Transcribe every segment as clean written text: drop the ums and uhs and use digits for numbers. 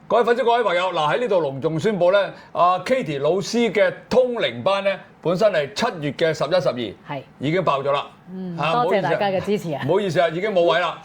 各位粉絲、各位朋友，嗱喺呢度隆重宣佈咧，阿 Katie 老師嘅通靈班咧，本身係7月嘅11、12，係已經爆咗啦。多謝大家嘅支持啊！唔好意思啊，已經冇位啦。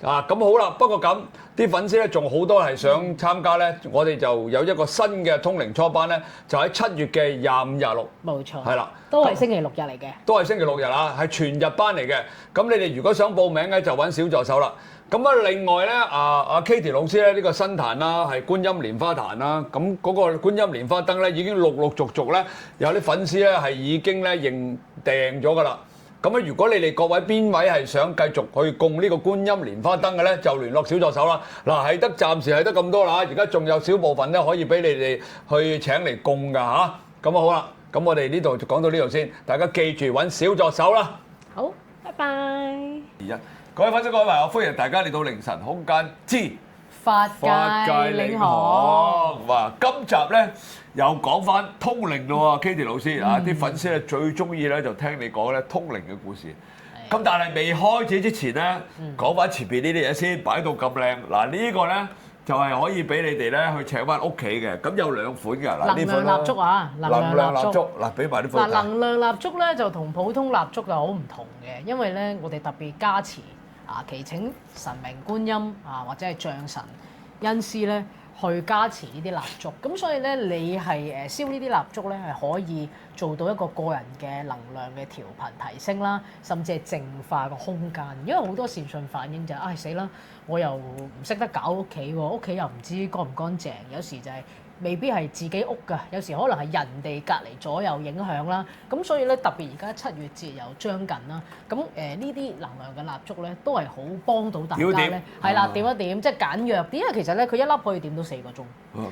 啊，咁好啦，不過咁啲粉絲咧仲好多係想參加咧，我哋就有一個新嘅通靈初班咧，就喺7月嘅25、26。冇錯，係啦，都係星期六日嚟嘅。都係星期六日啊，係全日班嚟嘅。咁你哋如果想報名咧，就揾小助手啦。咁啊，另外咧，阿 Katie 老師咧，呢個新壇啦，係觀音蓮花壇啦。咁嗰個觀音蓮花燈咧，已經陸續咧，有啲粉絲咧係已經咧認訂咗㗎啦。咁啊，如果你哋各位邊位係想繼續去供呢個觀音蓮花燈嘅咧，就聯絡小助手啦。嗱，係得暫時係得咁多啦，而家仲有少部分咧可以俾你哋去請嚟供㗎嚇。咁啊好啦，咁我哋呢度就講到呢度先，大家記住揾小助手啦。好，拜拜。各位粉絲、各位朋友，歡迎大家嚟到凌晨空間之法界領航。哇！今集咧又講翻通靈咯喎，Katie 老師啊，啲粉絲咧最中意咧就聽你講咧通靈嘅故事。咁但係未開始之前咧，講翻前邊呢啲嘢先，擺到咁靚。嗱呢個咧就係可以俾你哋咧去請翻屋企嘅。咁有兩款㗎，嗱呢款能量蠟燭啊，能量蠟燭，嗱俾埋啲款。能量蠟燭咧就同普通蠟燭就好唔同嘅，因為咧我哋特別加持祈請神明觀音或者係將神恩師咧去加持呢啲蠟燭，咁所以咧你係燒呢啲蠟燭咧係可以做到一個個人嘅能量嘅調頻提升啦，甚至係淨化個空間。因為好多善信反映就係死啦，我又唔識得搞屋企喎，屋企又唔知乾唔乾淨，有時就係未必係自己屋㗎，有時可能係人哋隔離左右影響啦。咁所以咧，特別而家7月節又將近啦。咁呢啲能量嘅蠟燭咧，都係好幫到大家咧。係啦，點一點即係簡約啲，因為其實咧佢一粒可以點到4個鐘。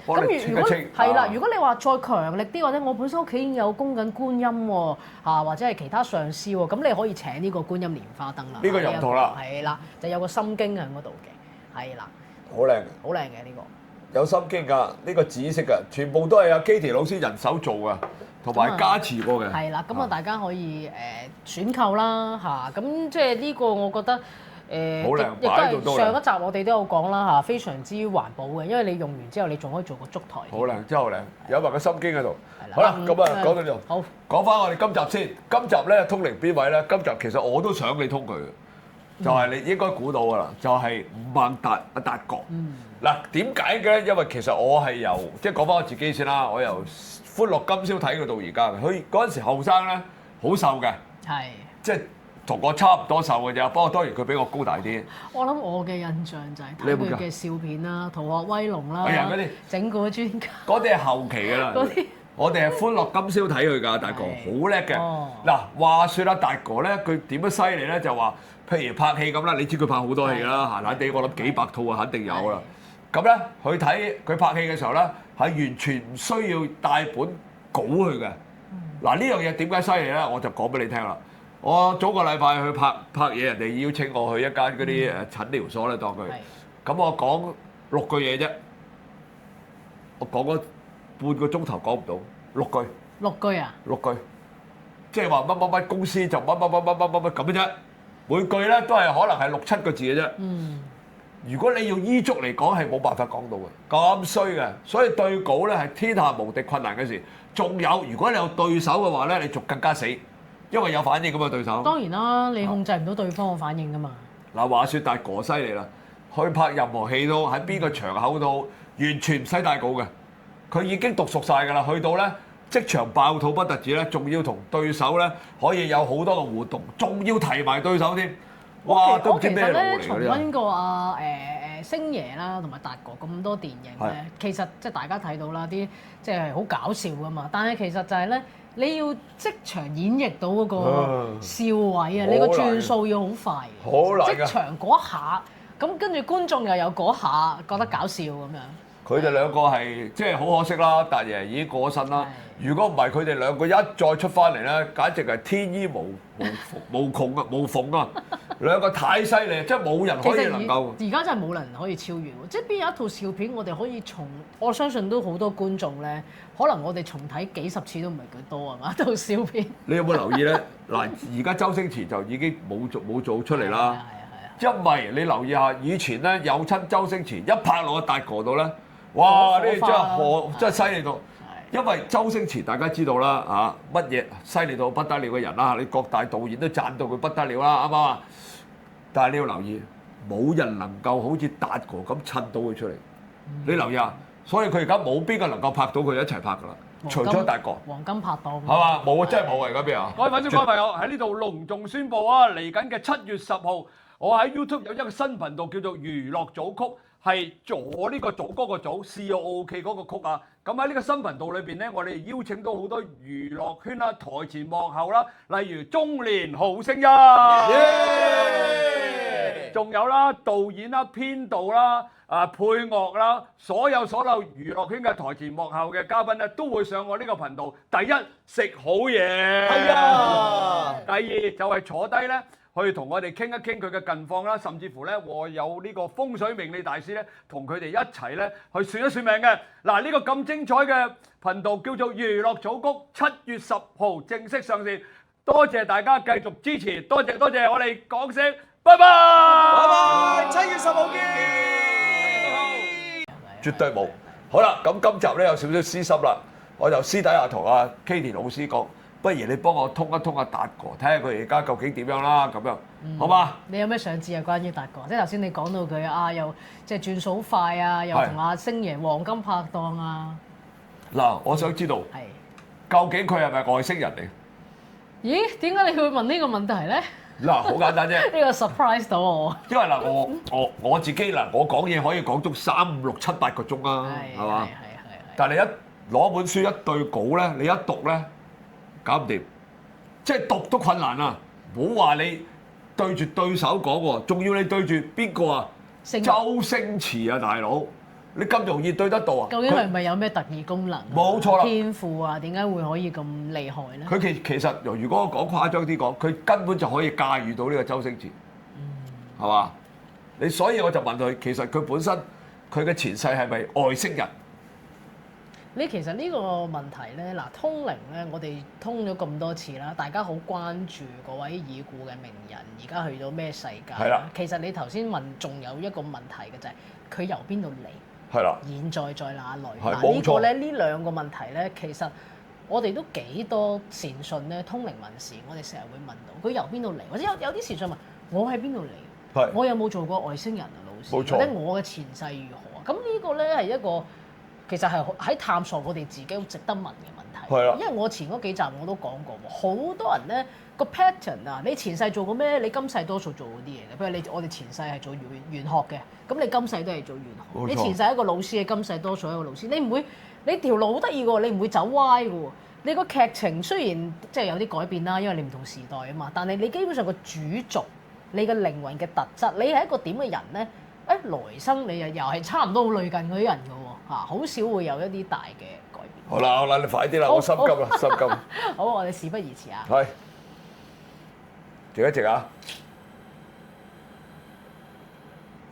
咁如果係啦，如果你話再強力啲，或者我本身屋企已經有供緊觀音喎，或者係其他上師喎，咁你可以請呢個觀音蓮花燈啦。呢個又唔同啦。係啦，就有個心經喺嗰度嘅，係啦。好靚，好靚嘅呢個。有心經㗎，呢個紫色㗎，全部都係阿 Katie 老師人手做㗎，同埋加持過嘅。係啦，咁啊大家可以選購啦嚇，咁即係呢個我覺得好靚，擺喺度都靚。上一集我哋都有講啦嚇，非常之環保嘅，因為你用完之後你仲可以做個燭台。好靚，真係好靚，有埋個心經喺度。好啦，咁啊講到呢度。好，講翻我哋今集先。今集咧通靈邊位咧？今集其實我都想你通佢嘅，就係你應該估到㗎啦，就係吳孟達阿達哥。嗱點解嘅咧？因為其實我係由即係講翻我自己先啦，我由歡樂今宵睇佢到而家嘅。佢嗰陣時後生咧，好瘦嘅，係即係同我差唔多瘦嘅啫。不過當然佢比我高大啲。我諗我嘅印象就係睇佢嘅笑片啦，《逃學威龍》啦，整蠱專家。嗰啲係後期㗎啦。我哋係歡樂今宵睇佢㗎，達哥好叻嘅。嗱話説啦，達哥咧佢點樣犀利咧？就話譬如拍戲咁啦，你知佢拍好多戲啦，閒閒地我諗幾百套啊，肯定有啦。咁咧，佢睇佢拍戲嘅時候咧，係完全唔需要帶本稿去嘅。嗱呢樣嘢點解犀利咧？我就講俾你聽啦。我早個禮拜去拍嘢，人哋邀請我去一間嗰啲診療所咧，當佢。咁我講6句嘢啫，我講咗半個鐘頭講唔到6句。6句啊？6句，即係話乜乜乜公司就乜咁嘅啫。每句咧都係可能係6、7個字嘅啫。如果你用依足嚟講係冇辦法講到嘅，咁衰嘅，所以對稿咧係天下無敵困難嘅事。仲有，如果你有對手嘅話咧，你仲更加死，因為有反應㗎嘛對手。當然啦，你控制唔到對方嘅反應㗎嘛。嗱話説達哥犀利啦，去拍任何戲都喺邊個場口都完全唔使帶稿嘅，佢已經讀熟晒㗎啦。去到咧即場爆肚不特止咧，仲要同對手咧可以有好多個互動，仲要提埋對手添。哇！都唔知咩路嚟㗎。我其實咧重溫過星爺啦，同埋達哥咁多電影咧，其實即係大家睇到啦，啲即係好搞笑㗎嘛。但係其實就係咧，你要即場演繹到嗰個笑位啊，你個轉數要好快，好難㗎。即場嗰下，咁跟住觀眾又有嗰下覺得搞笑咁樣。佢哋兩個係即係好可惜啦，達爺已經過咗身啦。如果唔係佢哋兩個一再出翻嚟咧，簡直係天衣無窮啊，無縫啊！兩個太犀利，即係冇人可以能夠。而家真係冇人可以超越喎！即係邊有一套笑片，我哋可以我相信都好多觀眾咧，可能我哋重睇幾十次都唔係幾多啊嘛！一套笑片。你有冇留意咧？嗱，而家周星馳就已經冇做出嚟啦。因為你留意下，以前咧有親周星馳一拍落個達哥度咧，哇！呢真係犀利到，因為周星馳大家知道啦乜嘢犀利到不得了嘅人啦，你各大導演都讚到佢不得了啦，啱唔啱啊？但係你要留意，冇人能夠好似達哥咁襯到佢出嚟。你留意下，所以佢而家冇邊個能夠拍到佢一齊拍㗎啦，除咗達哥。黃金拍檔。係嘛？冇啊，真係冇啊！而家邊啊？各位粉絲、各位朋友喺呢度隆重宣佈啊！嚟緊嘅7月10號，我喺 YouTube 有一個新頻道叫做娛樂組曲，係做呢個組歌個組 COOK 嗰個曲啊！咁喺呢個新頻道裏邊咧，我哋邀請到好多娛樂圈啦、台前幕後啦，例如中年好聲音，仲有啦導演啦、編導啦。配樂啦，所有娛樂圈嘅台前幕後嘅嘉賓咧，都會上我呢個頻道。第一，食好嘢，係啊。第二就係坐低咧，去同我哋傾一傾佢嘅近況啦，甚至乎咧，我有呢個風水命理大師咧，同佢哋一齊咧去算一算命嘅。嗱，呢個咁精彩嘅頻道叫做娛樂組曲，7月10號正式上線。多謝大家繼續支持，多謝，我哋講聲拜拜，7月10號見。絕對冇。好啦，咁今集咧有少少私心啦，我就私底下同阿 Katie 老師講，不如你幫我通一通阿達哥，睇下佢而家究竟點樣啦，咁樣好嘛？你有咩想知啊？關於達哥，即係頭先你講到佢又即係轉數好快啊，又同阿星爺黃金拍檔啊。嗱，我想知道究竟佢係咪外星人嚟？咦？點解你會問呢個問題咧？嗱，好簡單啫。呢個 surprise 到我。因為嗱，我自己嗱，我講嘢可以講足3、5、6、7、8個鐘啊，係嘛？係。但係你一攞本書一對稿咧，你一讀咧，搞唔掂，即係讀都困難啊！唔好話你對住對手講喎，仲要你對住邊個啊？周星馳啊，大佬！你咁容易對得到啊？究竟佢係咪有咩特異功能？冇錯啦，天賦啊，點解會可以咁厲害咧？佢其實如果我講誇張啲講，佢根本就可以駕馭到呢個周星馳，係嘛？你所以我就問佢，其實佢本身佢嘅前世係咪外星人？你其實呢個問題咧，嗱，通靈咧，我哋通咗咁多次啦，大家好關注嗰位已故嘅名人而家去咗咩世界？係啦。其實你頭先問，仲有一個問題嘅就係佢由邊度嚟？係啦。現在在哪裏？嗱，呢個咧，呢兩個問題咧，其實我哋都幾多善信咧，通靈問事，我哋成日會問到佢由邊度嚟，或者有啲善信問我喺邊度嚟？係。我有冇做過外星人啊，老師？冇錯。或者我嘅前世如何啊？咁呢個咧係一個。其實係喺探索我哋自己好值得問嘅問題。係啊，因為我前嗰幾集我都講過喎，好多人咧個 pattern 啊，你前世做過咩？你今世多數做嗰啲嘢嘅。譬如我哋前世係做玄學嘅，咁你今世都係做玄學。你前世係一個老師，你今世多數係一個老師。你唔會，你條路好得意嘅喎，你唔會走歪嘅喎。你個劇情雖然即係有啲改變啦，因為你唔同時代啊嘛，但係你基本上個主軸，你嘅靈魂嘅特質，你係一個點嘅人咧？來生你又係差唔多好類近嗰啲人嘅喎，好少會有一啲大嘅改變。好啦，你快啲啦，我心急啦，心急。好，我哋事不宜遲啊。係，靜一靜啊。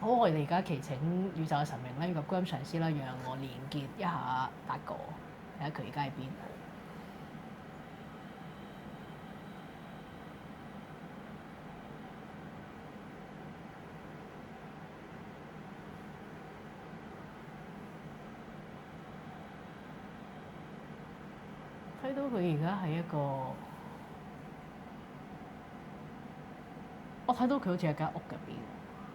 好，我哋而家祈請宇宙嘅神明咧，呢個觀音上師啦，讓我連結一下達哥，睇下佢而家喺邊。睇到佢而家係一個，我睇到佢好似喺間屋入邊。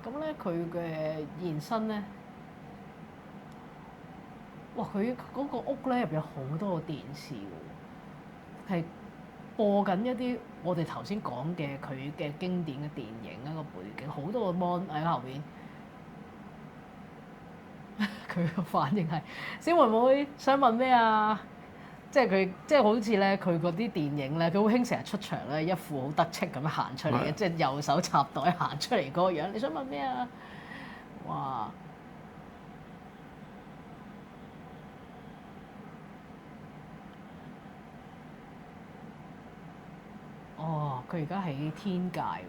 咁咧，佢嘅現身咧，哇！佢嗰個屋咧入邊有好多個電視喎，係播緊一啲我哋頭先講嘅佢嘅經典嘅電影一個背景，好多個 mon 喺後邊。佢個反應係：小妹妹想問咩啊？即係佢，即係好似咧，佢嗰啲電影咧，佢好興成日出場咧，一副好得戚咁樣行出嚟嘅，即係右手插袋行出嚟嗰個樣。你想問咩啊？哇！哦，佢而家喺天界喎。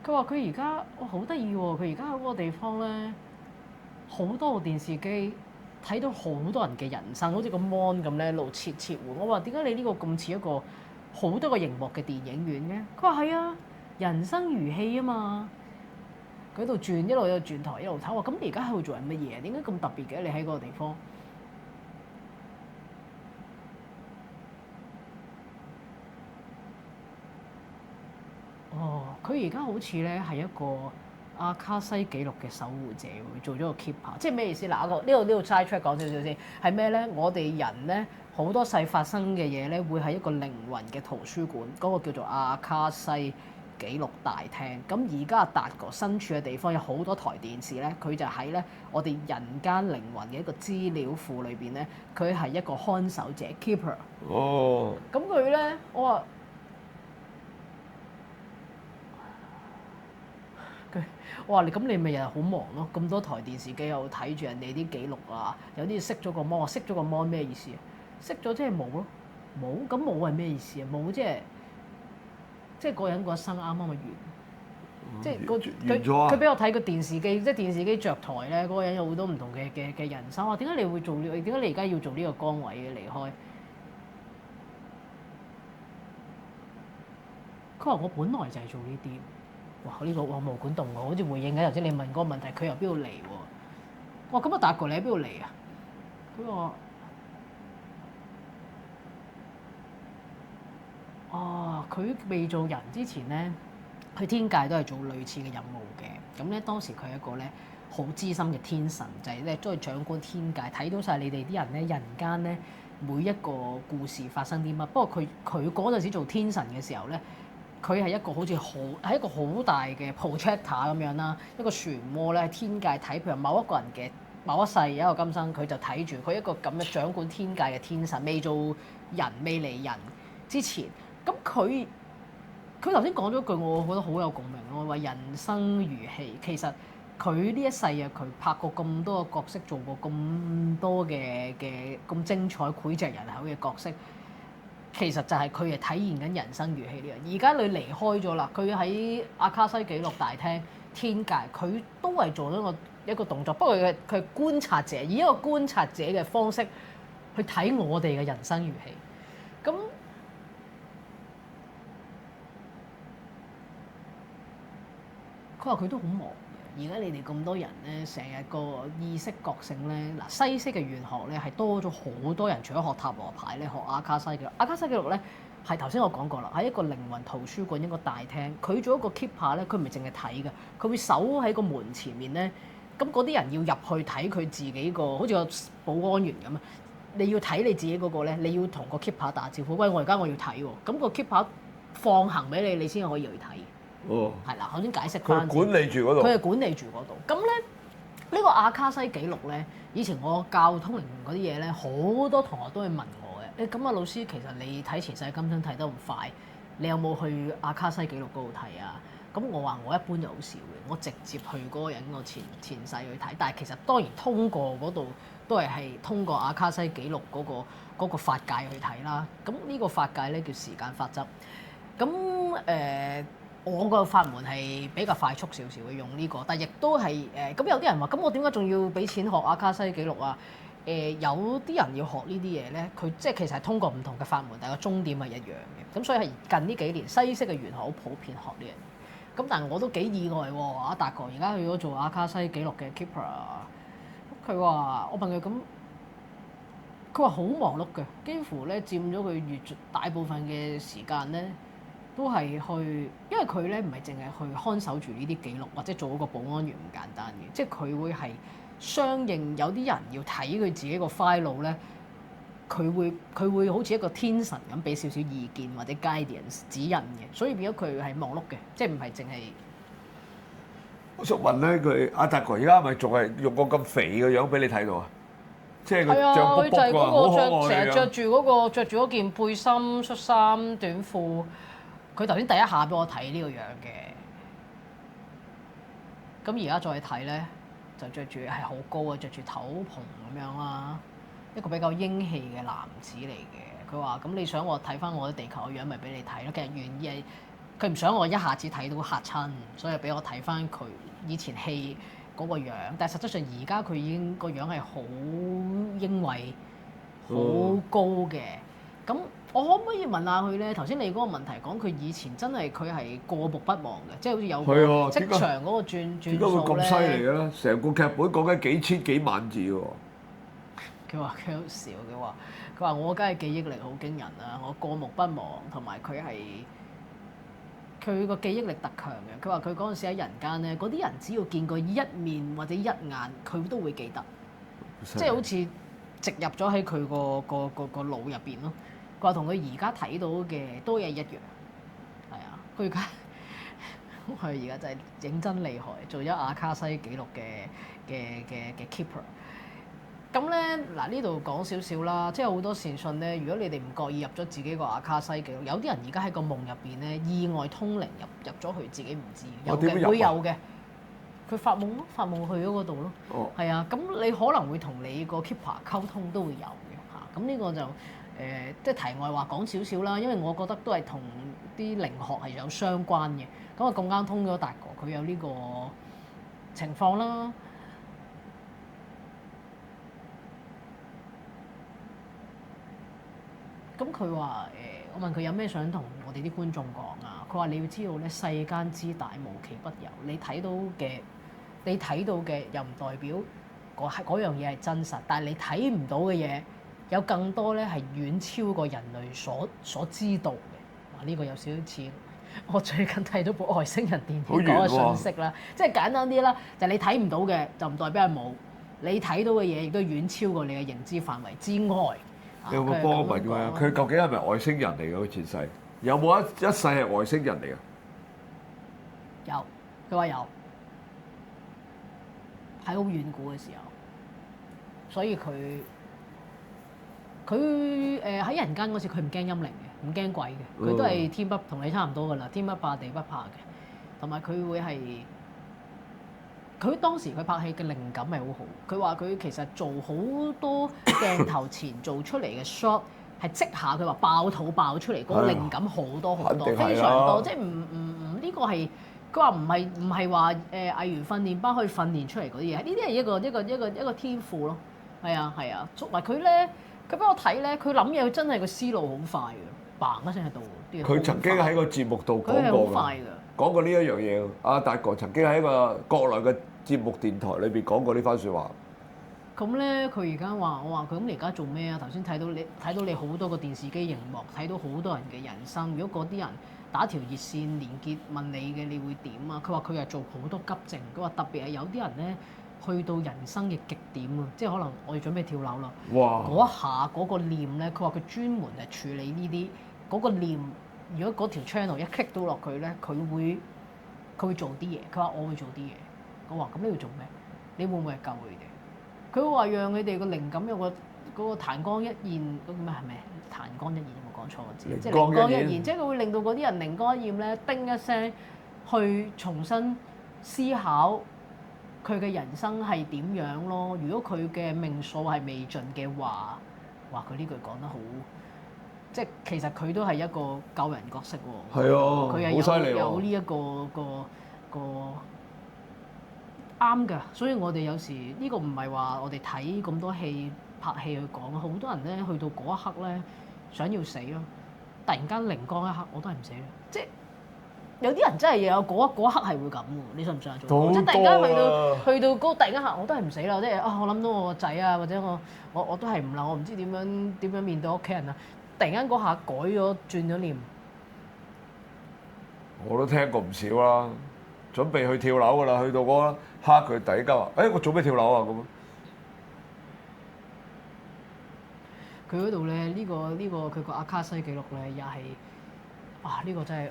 佢話佢而家，哇，好得意喎！佢而家喺嗰個地方咧。好多部電視機睇到好多人嘅人生，好似個 mon 咁咧，一路切換。我話點解你呢個咁似一個好多個熒幕嘅電影院嘅？佢話係啊，人生如戲啊嘛。佢喺度轉，一路喺度轉台，一路睇。我話咁你而家喺度做緊乜嘢？點解咁特別嘅？你喺嗰個地方？哦，佢而家好似咧係一個阿卡西紀錄嘅守護者喎，做咗個 keeper，即係咩意思？嗱，呢度 side track 講少少先，係咩咧？我哋人咧好多世發生嘅嘢咧，會喺一個靈魂嘅圖書館，嗰個叫做阿卡西紀錄大廳。咁而家阿達哥身處嘅地方有好多台電視咧，佢就喺咧我哋人間靈魂嘅一個資料庫裏邊咧，佢係一個看守者 keeper。哦。咁佢咧，我話。我話你咁你咪日日好忙咯，咁多台電視機又睇住人哋啲記錄啊，有啲熄咗個 mon， 熄咗個 mon 咩意思啊？熄咗即係冇咯，冇咁冇係咩意思啊？冇即係個人個一生啱啱咪完，即係佢俾我睇個電視機，即係電視機着台咧，嗰個人有好多唔同嘅人生。我話點解你會做呢？點解你而家要做呢個崗位嘅離開？佢話我本來就係做呢啲。哇！呢個我毛管動我好似回應緊頭先你問嗰個問題，佢由邊度嚟喎？哇！咁啊，達哥你喺邊度嚟啊？佢話：哦，佢未做人之前咧，去天界都係做類似嘅任務嘅。咁咧當時佢係一個咧好資深嘅天神，就係咧都係掌管天界，睇到晒你哋啲人咧人間咧每一個故事發生啲乜。不過佢嗰陣時做天神嘅時候咧。佢係一個好似係一個好大嘅 projector 咁樣啦，一個漩渦咧喺天界睇，譬如某一個人嘅某一世有一個今生，佢就睇住佢一個咁嘅掌管天界嘅天神，未做人未嚟人之前，咁佢頭先講咗句，我覺得好有共鳴咯。話人生如戲，其實佢呢一世啊，佢拍過咁多個角色，做過咁多嘅咁精彩膾炙人口嘅角色。其實就係佢係體現緊人生如戲呢樣。而家你離開咗啦，佢喺阿卡西紀錄大廳天界，佢都係做咗一個動作。不過佢係觀察者，以一個觀察者嘅方式去睇我哋嘅人生如戲。咁佢話佢都好忙。而家你哋咁多人咧，成日個意識覺醒咧，嗱西式嘅玄學咧係多咗好多人，除咗學塔羅牌咧，學阿卡西紀錄。阿卡西紀錄咧係頭先我講過啦，喺一個靈魂圖書館一個大廳，佢做一個 keeper 咧，佢唔係淨係睇嘅，佢會守喺個門前面咧。咁嗰啲人要入去睇佢自己個，好似個保安員咁啊。你要睇你自己嗰個咧，你要同個 keeper 打招呼。喂，我而家我要睇喎，咁個 keeper 放行俾你，你先可以去睇。哦，係啦，頭先解釋翻。佢管理住嗰度。佢係管理住嗰度。咁咧，呢個阿卡西紀錄咧，以前我教通靈嗰啲嘢咧，好多同學都會問我嘅。咁啊，老師，其實你睇前世今生睇得咁快，你有冇去阿卡西紀錄嗰度睇啊？咁我話我一般就好少嘅，我直接去嗰個人個前世去睇。但係其實當然通過嗰度都係通過阿卡西紀錄嗰個法界去睇啦。咁呢個法界咧叫時間法則。咁我個法門係比較快速少少嘅，用呢個，但係亦都係咁有啲人話，咁我點解仲要俾錢學阿卡西紀錄啊？有啲人要學呢啲嘢咧，佢即係其實係通過唔同嘅法門，但係個終點係一樣嘅。咁所以係近呢幾年西式嘅玄學好普遍學呢樣嘢。咁但係我都幾意外喎，阿達哥而家去咗做阿卡西紀錄嘅 keeper。佢話我問佢咁，佢話好忙碌嘅，幾乎咧佔咗佢月大部分嘅時間咧。都係去，因為佢咧唔係淨係去看守住呢啲記錄，或者做一個保安員咁簡單嘅，即係佢會係相應有啲人要睇佢自己個 file 咧，佢會好似一個天神咁俾少少意見或者 guidance 指引嘅，所以變咗佢係忙碌嘅，即係唔係淨係。我想問咧，佢阿達哥而家係咪仲係用個咁肥嘅樣俾你睇到啊？即係佢著卜卜㗎，好可愛成日着住嗰件背心、恤衫、短褲。佢頭先第一下俾我睇呢個樣嘅，咁而家再睇咧，就着住係好高啊，着住頭蓬咁樣啦，一個比較英氣嘅男子嚟嘅。佢話：咁你想我睇翻我啲地球嘅樣，咪俾你睇咯。其實原意係佢唔想我一下子睇到嚇親，所以俾我睇翻佢以前戲嗰個樣。但係實質上而家佢已經個樣係好英偉、好高嘅。咁我可唔可以問下佢咧？頭先你嗰個問題講佢以前真係佢係過目不忘嘅，即係好似有個職場嗰個轉點解會咁犀利嘅咧？成個劇本講緊幾千幾萬字喎。佢話佢好笑，佢話我梗係記憶力好驚人啦，我過目不忘，同埋佢個記憶力特強嘅。佢話佢嗰陣時喺人間咧，嗰啲人只要見過一面或者一眼，佢都會記得，即係好似植入咗喺佢個腦入邊咯。佢話同佢而家睇到嘅都係一樣，係啊。佢而家真係認真厲害，做咗阿卡西紀錄嘅 keeper。咁咧嗱，呢度講少少啦，即係好多善信咧。如果你哋唔覺意入咗自己個阿卡西記錄，有啲人而家喺個夢入邊咧，意外通靈入咗去，自己唔知有嘅，會有嘅。佢發夢咯，發夢去咗嗰度咯。係啊，咁你可能會同你個 keeper 溝通都會有嘅嚇。咁呢個就即係題外話講少少啦，因為我覺得都係同啲靈學係有相關嘅。咁啊咁啱通咗達哥，佢有呢個情況啦。咁佢話我問佢有咩想同我哋啲觀眾講啊？佢話你要知道咧，世間之大無奇不有，你睇到嘅又唔代表嗰樣嘢係真實，但係你睇唔到嘅嘢有更多咧係遠超過人類所知道嘅。呢個有少少似我最近睇到部外星人電影講嘅信息啦，即係簡單啲啦，就係你睇唔到嘅就唔代表係冇，你睇到嘅嘢亦都遠超過你嘅認知範圍之外。你有冇幫我問佢？佢究竟係咪外星人嚟嘅？佢前世有冇一世係外星人嚟嘅？有，佢話有，喺好遠古嘅時候，所以佢喺人間嗰時，佢唔驚陰靈嘅，唔驚鬼嘅，佢都係天不同你差唔多噶啦，天不怕地不怕嘅，同埋佢會係。佢當時佢拍戲嘅靈感係好好，佢話佢其實做好多鏡頭前做出嚟嘅 shot 係即下，佢話爆肚爆出嚟嗰個靈感好多好多，非常多，即係唔呢個係佢話唔係話藝員訓練班可以訓練出嚟嗰啲嘢，呢啲係一個天賦咯，係啊，同埋佢咧，佢俾我睇咧，佢諗嘢真係個思路好快嘅，嘭一聲喺度。佢曾經喺個節目度講過㗎。講過呢一樣嘢，阿達哥曾經喺一個國內嘅節目電台裏邊講過呢番説話。咁咧，佢而家話我話佢咁，你而家做咩啊？頭先睇到你好多個電視機熒幕，睇到好多人嘅人生。如果嗰啲人打條熱線連結問你嘅，你會點啊？佢話佢係做好多急症。佢話特別係有啲人咧，去到人生嘅極點啊，即係可能我哋準備跳樓啦。哇！嗰一下嗰個念咧，佢話佢專門係處理呢啲嗰個念。如果嗰條 channel 一 click 到落佢咧，佢會做啲嘢。佢話我會做啲嘢。我話咁你要做咩？你會唔會係救佢哋？佢話讓佢哋個靈感有個嗰個彈光一現嗰個咩係咪？彈光一現有冇講錯個字？即係靈光一現，即係佢會令到嗰啲人靈光一現咧，叮一聲去重新思考佢嘅人生係點樣咯。如果佢嘅命數係未盡嘅話，哇！佢呢句講得好。即係其實佢都係一個救人角色喎，係啊，佢係好犀利喎，有呢一個啱㗎，所以我哋有時呢個唔係話我哋睇咁多戲拍戲去講，好多人咧去到嗰一刻咧想要死咯，突然間靈光一刻我都係唔死咯，即係有啲人真係有嗰一刻係會咁喎，你信唔信啊？做即係突然間去到嗰突然間嚇我都係唔死啦，即係我諗到我個仔啊，或者我都係唔啦，我唔知點樣面對屋企人啊。突然間嗰下改咗轉咗念，我都聽過唔少啦。準備去跳樓㗎啦，去到嗰一刻佢突然間話：我做咩跳樓啊？咁佢嗰度咧呢個佢個阿卡西記錄咧又係呢個真係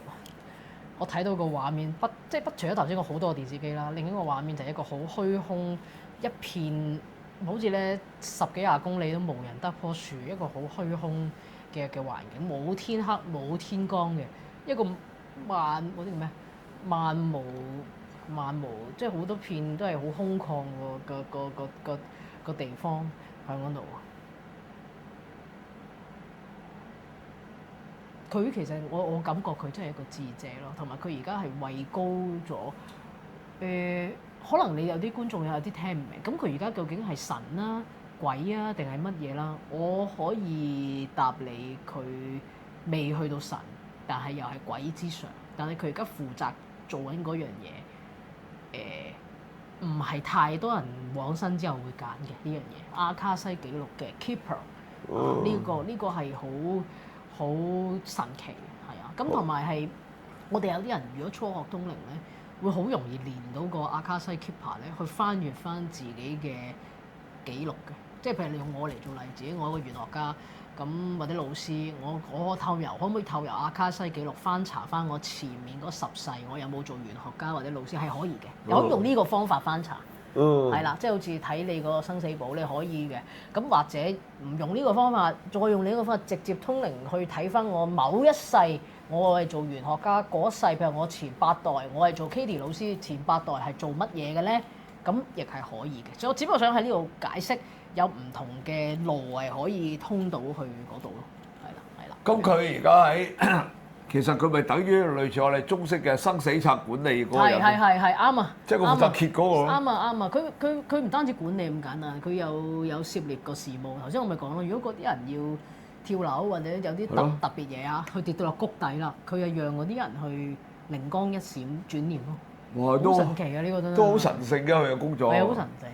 我睇到個畫面除咗頭先個好多個電視機啦，另一個畫面就係一個好虛空一片，好似咧10幾20公里都無人得棵樹，一個好虛空嘅環境，冇天黑冇天光嘅一個嗰啲叫咩？漫無，即係好多片都係好空曠個地方喺嗰度。佢其實我感覺佢真係一個智者咯，同埋佢而家係位高咗。可能你有啲觀眾有啲聽唔明，咁佢而家究竟係神啦，鬼啊定係乜嘢啦？我可以答你，佢未去到神，但係又係鬼之上。但係佢而家負責做緊嗰樣嘢，唔係太多人往生之後會揀嘅呢樣嘢。阿卡西記錄嘅 Keeper，呢個係好神奇嘅，係啊。咁同埋係我哋有啲人如果初學通靈咧，會好容易練到個阿卡西 Keeper 咧，去翻閱翻自己嘅記錄嘅。即係譬如你用我嚟做例子，我一個玄學家咁或者老師，我透油可唔可以透油阿卡西記錄翻查翻我前面嗰10世我有冇做玄學家或者老師係可以嘅，有用呢個方法翻查，係啦，即係好似睇你個生死簿你可以嘅。咁或者唔用呢個方法，再用呢個方法直接通靈去睇翻我某一世我係做玄學家嗰世，譬如我前8代我係做 Katie 老師前8代係做乜嘢嘅咧？咁亦係可以嘅。所以我只不過想喺呢度解釋。有唔同嘅路係可以通到去嗰度咯，係啦。咁佢而家喺，其實佢咪等於類似我哋中式嘅生死冊管理嗰個人？係啱啊！即係個負責揭嗰個。啱啊！佢唔單止管理咁簡單，佢有涉獵個事務。頭先我咪講咯，如果嗰啲人要跳樓或者有啲特別嘢啊，佢跌到落谷底啦，佢係讓嗰啲人去靈光一閃轉念咯。哇！都好神奇啊！呢個真係都好神聖嘅佢嘅工作。係好神聖。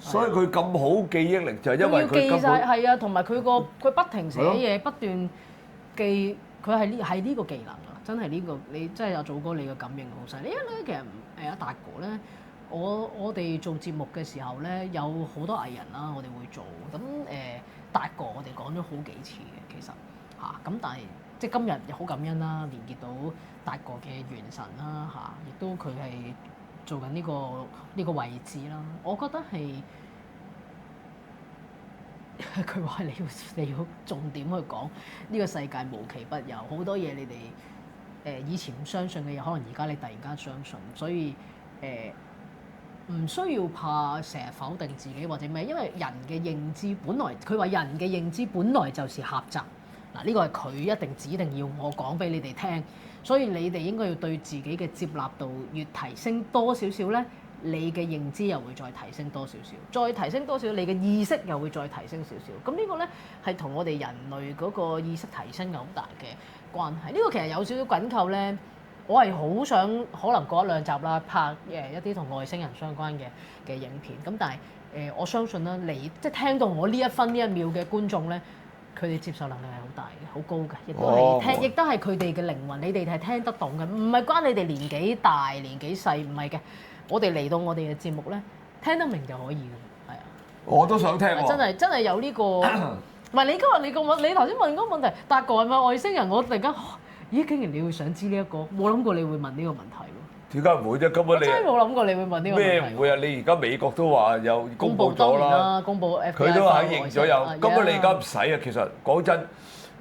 所以佢咁好記憶力就係因為佢根本係啊，同埋佢不停寫嘢，不斷記，佢係呢個技能啊！真係呢個你真係有祖哥你嘅感應好犀利。因為咧其實阿達哥咧，我哋做節目嘅時候咧，有好多藝人啦，我哋會做咁達哥我哋講咗好幾次嘅其實嚇，咁但係即係今日好感恩啦，連結到達哥嘅元神啦嚇，亦都佢係。做緊呢個位置啦，我覺得係佢話你要重點去講呢個世界無奇不有，好多嘢你哋以前唔相信嘅嘢，可能而家你突然間相信，所以唔需要怕成日否定自己或者咩，因為人嘅認知本來佢話人嘅認知本來就是狹窄，嗱呢個係佢一定指定要我講俾你哋聽。所以你哋應該要對自己嘅接納度越提升多少少咧，你嘅認知又會再提升多少少，再提升多少，你嘅意識又會再提升少少。咁呢個咧係同我哋人類嗰個意識提升有好大嘅關係。呢個其實有少少緊扣咧，我係好想可能過1-2集啦，拍一啲同外星人相關嘅影片。咁但係我相信啦，你即係聽到我呢一分呢一秒嘅觀眾咧。佢哋接受能力係好大嘅，好高嘅，亦都係聽，亦都係佢哋嘅靈魂。你哋係聽得懂嘅，唔係關你哋年紀大、年紀細，唔係嘅。我哋嚟到我哋嘅節目咧，聽得明就可以嘅，係啊。我都想聽喎。真係有呢個，唔係你今日你頭先問嗰個問題，達哥係咪外星人？我突然間，咦，竟然你會想知呢一個？冇諗過你會問呢個問題喎。點解唔會啫？根本你真係冇諗過你會問呢個問題。咩唔會啊？你而家美國都話有公佈咗啦，公佈佢都肯認咗有。根本你而家唔使啊！其實講真，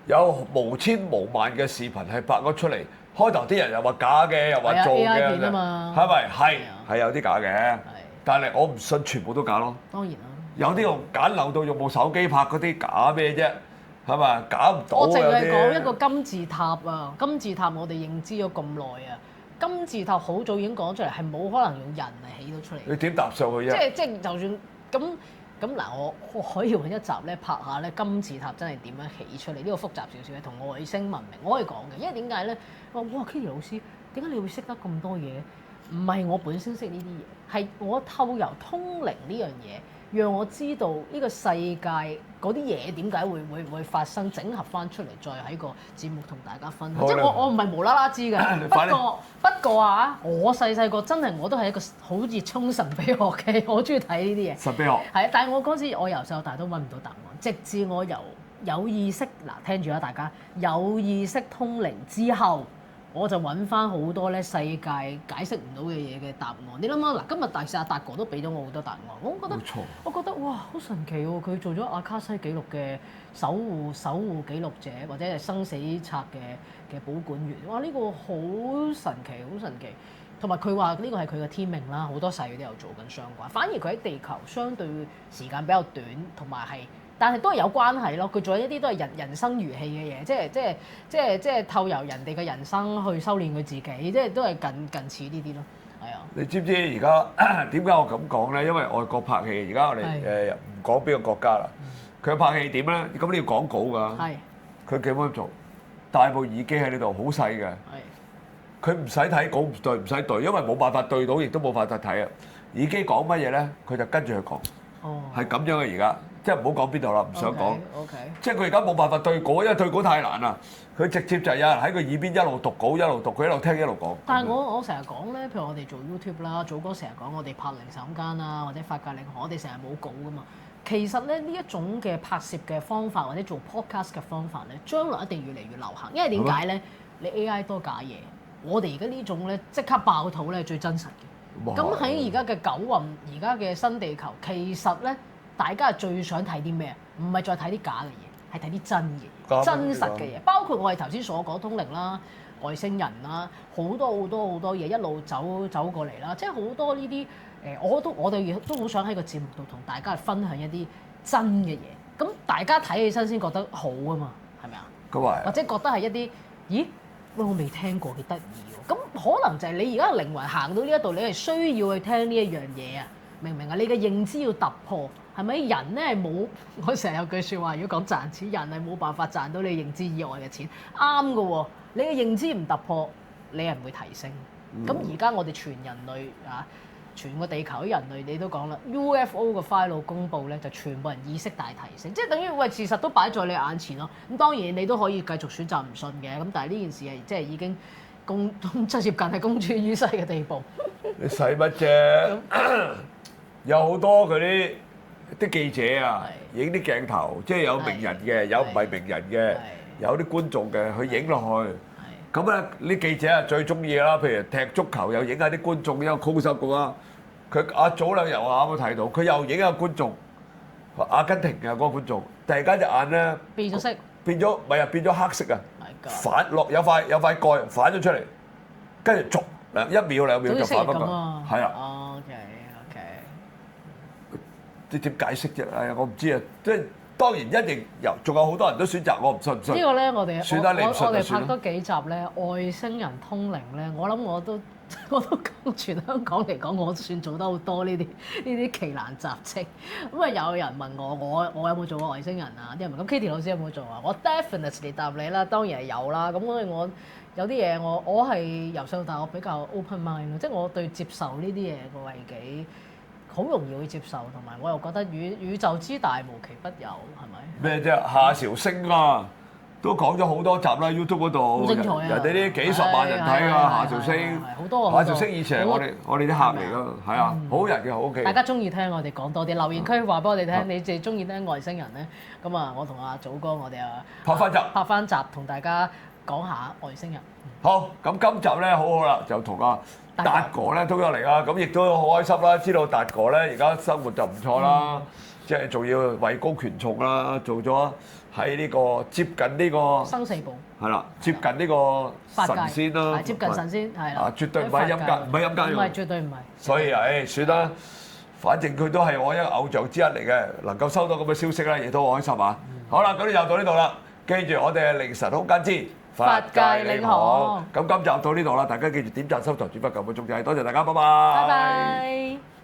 有無千無萬嘅視頻係拍咗出嚟。開頭啲人又話假嘅，又話做嘅，係咪？係有啲假嘅，但係我唔信全部都假咯。當然啦。有啲用簡陋到用部手機拍嗰啲假咩啫？係咪？假唔到啊！我淨係講一個金字塔啊！金字塔我哋認知咗咁耐啊！金字塔好早已經講出嚟，係冇可能用人嚟起到出嚟。你點搭上去啫？即就算咁嗱，我可以揾一集咧拍下咧金字塔真係點樣起出嚟？呢個複雜少少嘅，同外星文明我可以講嘅。因為點解咧？哇，Katie 老師，點解你會識得咁多嘢？唔係我本身識呢啲嘢，係我透由通靈呢樣嘢，讓我知道呢個世界嗰啲嘢點解會發生，整合翻出嚟，再喺個節目同大家分享。即係我唔係無啦啦知嘅。不過啊，我細個真係我都係一個好熱衷神秘學嘅，我中意睇呢啲嘢。神秘學係，但係我嗰時我由細到大都揾唔到答案，直至我有意識聽住啦，大家有意識通靈之後。我就揾翻好多咧世界解釋唔到嘅嘢嘅答案。你諗下嗱，今日大師阿達哥都俾咗我好多答案。我覺得哇，好神奇喎！佢做咗阿卡西記錄嘅守護記錄者，或者係生死冊嘅保管員。哇！呢個好神奇，好神奇。同埋佢話呢個係佢嘅天命啦，好多世都有做緊相關。反而佢喺地球相對時間比較短，同埋係。但係都係有關係咯，佢做一啲都係人生如戲嘅嘢，即係透由人哋嘅人生去修煉佢自己，即係都係近似呢啲咯，係啊。你知唔知而家點解我咁講咧？因為外國拍戲，而家我哋唔講邊個國家啦。佢拍戲點咧？咁你要講稿㗎。係。佢點樣做？帶部耳機喺呢度，好細嘅。佢唔使睇稿，唔使對，因為冇辦法對到，亦都冇辦法睇啊。耳機講乜嘢咧？佢就跟住佢講。哦。係咁樣嘅而家，即係唔好講邊度啦，唔想講。OK。即係佢而家冇辦法對稿，因為對稿太難啦。佢直接就係有人喺佢耳邊一路讀稿，一路讀，佢一路聽一路講。但係我成日講咧，譬如我哋做 YouTube 啦，祖哥成日講我哋拍零售間啊，或者法界領航，我哋成日冇稿噶嘛。其實咧呢一種嘅拍攝嘅方法或者做 podcast 嘅方法咧，將來一定越嚟越流行。因為點解咧？你 AI 多假嘢，我哋而家呢種咧即刻爆肚咧係最真實嘅。咁喺而家嘅九運，而家嘅新地球，其實咧大家係最想睇啲咩？唔係再睇啲假嘅嘢，係睇啲真嘅嘢、真實嘅嘢。包括我哋頭先所講通靈啦、外星人啦，好多嘢一路走過嚟啦，即係好多呢啲。我哋亦都好想喺個節目度同大家分享一啲真嘅嘢，咁大家睇起身先覺得好啊嘛，係咪啊？或者覺得係一啲，咦？喂，我未聽過，幾得意喎！咁可能就係你而家靈魂行到呢一度，你係需要去聽呢一樣嘢啊？明唔明啊？你嘅認知要突破，係咪？人咧係冇，我成日有句説話，如果講賺錢，人係冇辦法賺到你認知以外嘅錢，啱㗎喎。你嘅認知唔突破，你係唔會提升。咁而家我哋全人類啊〜全個地球啲人類，你都講啦 ，UFO 嘅 file 公佈咧，就全部人意識大提升，即係等於喂事實都擺在你眼前咯。咁當然你都可以繼續選擇唔信嘅，咁但係呢件事係即係已經即係接近係公諸於世嘅地步。你使乜啫？有好多嗰啲記者啊，影啲鏡頭，即係有名人嘅，有唔係名人嘅，有啲觀眾嘅，去影落去。咁咧，啲記者啊最中意啦，譬如踢足球又影下啲觀眾，有 close up 嘅啦。佢早兩日我啱啱睇到，佢又影下觀眾，阿根廷嘅嗰個觀眾，突然間隻眼咧變咗色，變咗黑色啊！反落有塊蓋反咗出嚟，跟住1秒2秒就反翻佢，係啊。OK。你點解釋啫？我唔知啊，即係。當然一定仲有好多人都選擇我唔信。呢個咧，我哋拍多幾集咧，外星人通靈咧，我諗我都全香港嚟講，我算做得好多呢啲奇難雜症。咁啊，有人問我有冇做過外星人啊？啲人問咁 Katie 老師有冇做啊？我 definitely 答你啦，當然係有啦。咁所以我有啲嘢我係由細到大我比較 open mind 咯，即係我對接受呢啲嘢個係幾好容易會接受，同埋我又覺得宇宙之大無奇不有，係咪？咩啫？夏韶聲啊，都講咗好多集啦 ，YouTube 嗰度。好精彩啊！人哋啲幾十萬人睇啊，夏韶聲。好多夏韶聲以前係我哋啲客嚟㗎，係啊，好人嘅，好 OK。大家中意聽我哋講多啲，留言區話俾我哋聽，你哋中意聽外星人咧？咁啊，我同阿祖哥我哋啊拍翻集，同大家講下外星人。好，咁今集咧好啦，就同阿達哥咧都有嚟啦，咁亦都好開心啦！知道達哥咧而家生活就唔錯啦，即係仲要位高權重啦，做咗喺呢個接近呢個生死簿，係啦，接近呢個神仙啦，接近神仙係啦，絕對唔係陰間，唔係陰間，唔係絕對唔係。所以算啦，反正佢都係我一個偶像之一嚟嘅，能夠收到咁嘅消息咧，亦都好開心啊！好啦，咁就到呢度啦，記住我哋係凌晨空間之法界領航，咁今集到呢度啦，大家記住點讚、收藏、轉發、撳個鐘仔，多謝大家，拜拜。拜拜。